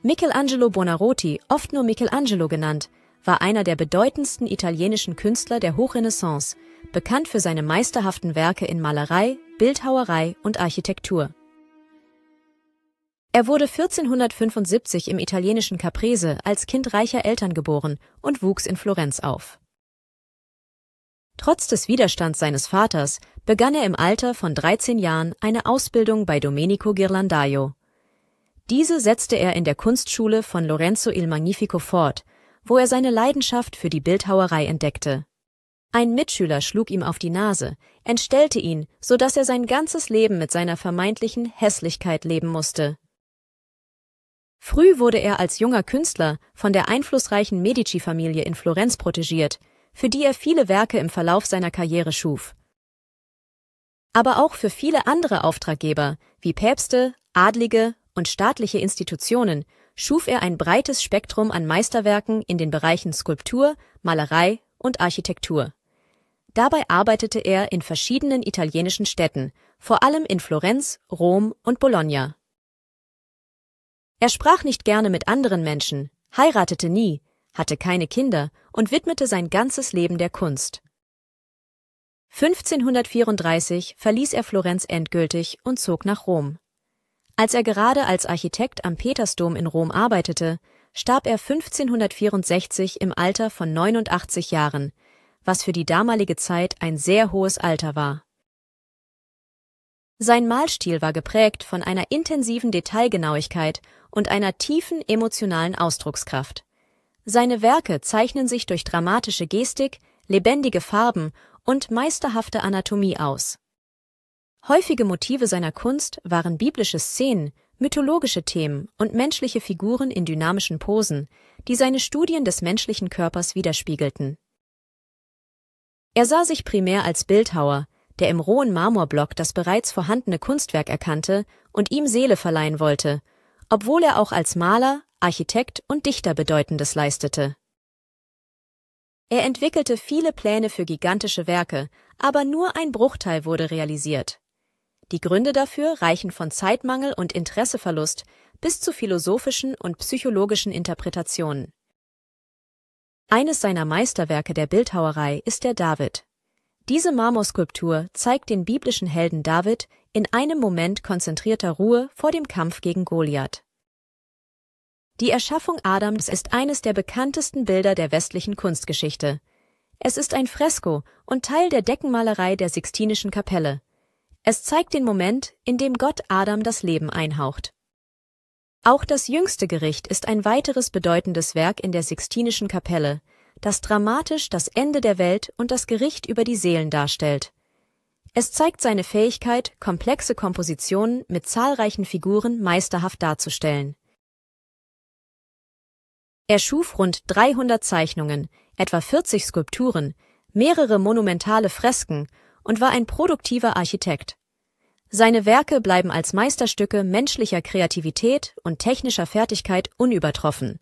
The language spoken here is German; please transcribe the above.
Michelangelo Buonarroti, oft nur Michelangelo genannt, war einer der bedeutendsten italienischen Künstler der Hochrenaissance, bekannt für seine meisterhaften Werke in Malerei, Bildhauerei und Architektur. Er wurde 1475 im italienischen Caprese als Kind reicher Eltern geboren und wuchs in Florenz auf. Trotz des Widerstands seines Vaters begann er im Alter von 13 Jahren eine Ausbildung bei Domenico Ghirlandaio. Diese setzte er in der Kunstschule von Lorenzo il Magnifico fort, wo er seine Leidenschaft für die Bildhauerei entdeckte. Ein Mitschüler schlug ihm auf die Nase, entstellte ihn, so dass er sein ganzes Leben mit seiner vermeintlichen Hässlichkeit leben musste. Früh wurde er als junger Künstler von der einflussreichen Medici-Familie in Florenz protegiert, für die er viele Werke im Verlauf seiner Karriere schuf. Aber auch für viele andere Auftraggeber, wie Päpste, Adlige und staatliche Institutionen, schuf er ein breites Spektrum an Meisterwerken in den Bereichen Skulptur, Malerei und Architektur. Dabei arbeitete er in verschiedenen italienischen Städten, vor allem in Florenz, Rom und Bologna. Er sprach nicht gerne mit anderen Menschen, heiratete nie, hatte keine Kinder und widmete sein ganzes Leben der Kunst. 1534 verließ er Florenz endgültig und zog nach Rom. Als er gerade als Architekt am Petersdom in Rom arbeitete, starb er 1564 im Alter von 89 Jahren, was für die damalige Zeit ein sehr hohes Alter war. Sein Malstil war geprägt von einer intensiven Detailgenauigkeit und einer tiefen emotionalen Ausdruckskraft. Seine Werke zeichnen sich durch dramatische Gestik, lebendige Farben und meisterhafte Anatomie aus. Häufige Motive seiner Kunst waren biblische Szenen, mythologische Themen und menschliche Figuren in dynamischen Posen, die seine Studien des menschlichen Körpers widerspiegelten. Er sah sich primär als Bildhauer, der im rohen Marmorblock das bereits vorhandene Kunstwerk erkannte und ihm Seele verleihen wollte, obwohl er auch als Maler, Architekt und Dichter Bedeutendes leistete. Er entwickelte viele Pläne für gigantische Werke, aber nur ein Bruchteil wurde realisiert. Die Gründe dafür reichen von Zeitmangel und Interesseverlust bis zu philosophischen und psychologischen Interpretationen. Eines seiner Meisterwerke der Bildhauerei ist der David. Diese Marmorskulptur zeigt den biblischen Helden David in einem Moment konzentrierter Ruhe vor dem Kampf gegen Goliath. Die Erschaffung Adams ist eines der bekanntesten Bilder der westlichen Kunstgeschichte. Es ist ein Fresko und Teil der Deckenmalerei der Sixtinischen Kapelle. Es zeigt den Moment, in dem Gott Adam das Leben einhaucht. Auch das Jüngste Gericht ist ein weiteres bedeutendes Werk in der Sixtinischen Kapelle, das dramatisch das Ende der Welt und das Gericht über die Seelen darstellt. Es zeigt seine Fähigkeit, komplexe Kompositionen mit zahlreichen Figuren meisterhaft darzustellen. Er schuf rund 300 Zeichnungen, etwa 40 Skulpturen, mehrere monumentale Fresken und war ein produktiver Architekt. Seine Werke bleiben als Meisterstücke menschlicher Kreativität und technischer Fertigkeit unübertroffen.